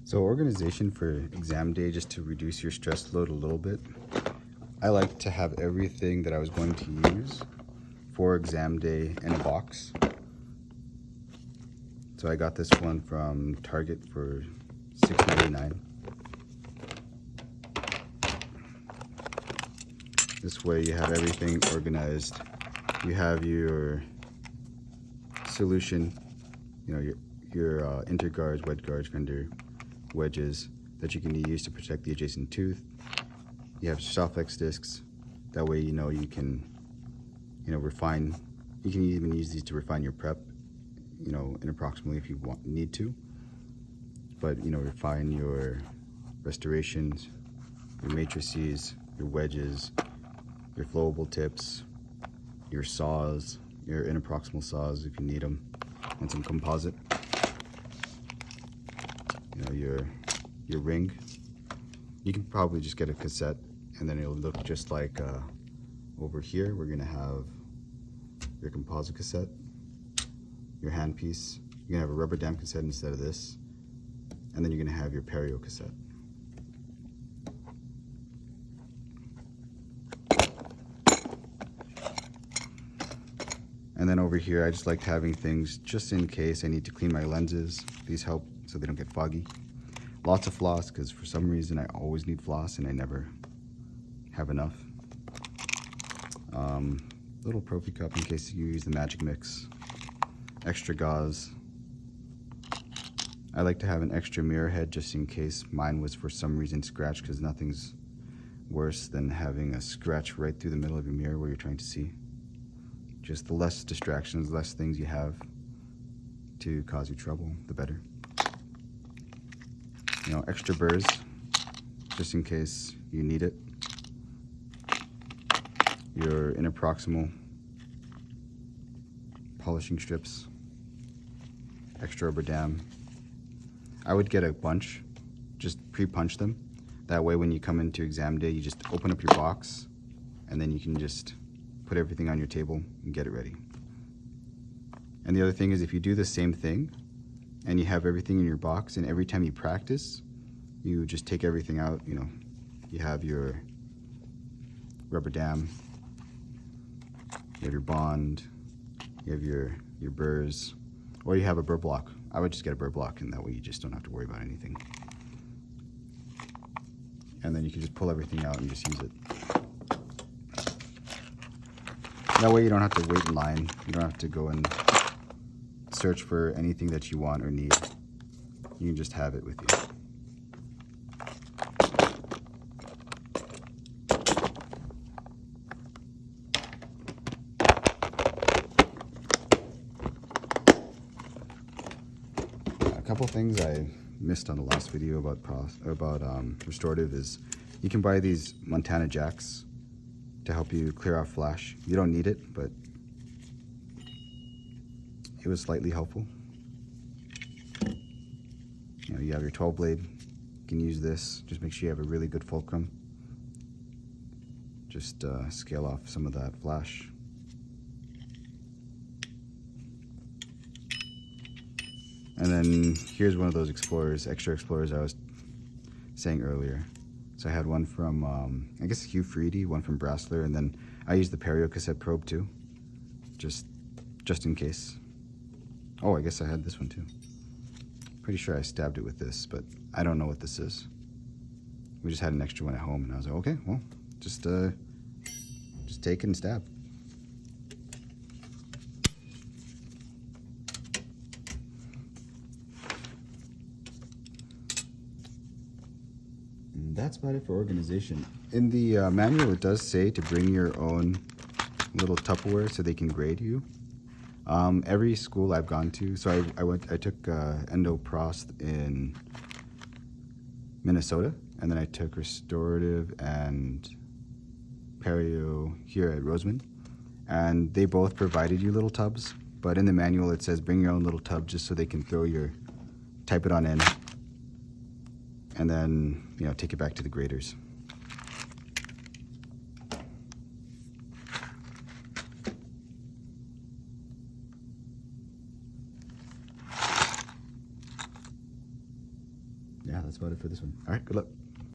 So organization for exam day, just to reduce your stress load a little bit. I like to have everything that I was going to use for exam day in a box. So I got this one from Target for $6.99. This way you have everything organized. You have your solution, your interguards, wedge guards, fender wedges that you can use to protect the adjacent tooth. You have Soflex discs. That way you can refine. You can even use these to refine your prep, in approximately if you need to. But refine your restorations, your matrices, your wedges, your flowable tips, your saws, your interproximal saws if you need them, and some composite. Your ring. You can probably just get a cassette, and then it'll look just like over here. We're gonna have your composite cassette, your handpiece. You're gonna have a rubber dam cassette instead of this, and then you're gonna have your perio cassette. And then over here, I just like having things just in case I need to clean my lenses. These help so they don't get foggy. Lots of floss, because for some reason I always need floss and I never have enough. Little Profi cup in case you use the magic mix. Extra gauze. I like to have an extra mirror head just in case mine was for some reason scratched, because nothing's worse than having a scratch right through the middle of your mirror where you're trying to see. Just the less distractions, less things you have to cause you trouble, the better. Extra burrs, just in case you need it. Your interproximal polishing strips. Extra rubber dam. I would get a bunch, just pre-punch them. That way when you come into exam day, you just open up your box, and then you can just put everything on your table and get it ready. And the other thing is, if you do the same thing and you have everything in your box, and every time you practice, you just take everything out, you have your rubber dam, you have your bond, you have your burrs, or you have a burr block. I would just get a burr block, and that way you just don't have to worry about anything. And then you can just pull everything out and just use it. That way you don't have to wait in line. You don't have to go and search for anything that you want or need. You can just have it with you. A couple things I missed on the last video about restorative is you can buy these Montana jacks to help you clear off flash. You don't need it, but it was slightly helpful. You have your 12 blade. You can use this. Just make sure you have a really good fulcrum. Just scale off some of that flash. And then here's one of those extra explorers I was saying earlier. So I had one from, I guess Hugh Freedy, one from Brassler, and then I used the perio cassette probe too, just in case. Oh, I guess I had this one too. Pretty sure I stabbed it with this, but I don't know what this is. We just had an extra one at home, and I was like, okay, well, just take it and stab. That's about it for organization. In the manual, it does say to bring your own little Tupperware so they can grade you. Every school I've gone to, so I took Endo-Prost in Minnesota, and then I took Restorative and Perio here at Roseman, and they both provided you little tubs, but in the manual it says bring your own little tub just so they can type it on in, and then take it back to the graders. Yeah, that's about it for this one. All right, good luck.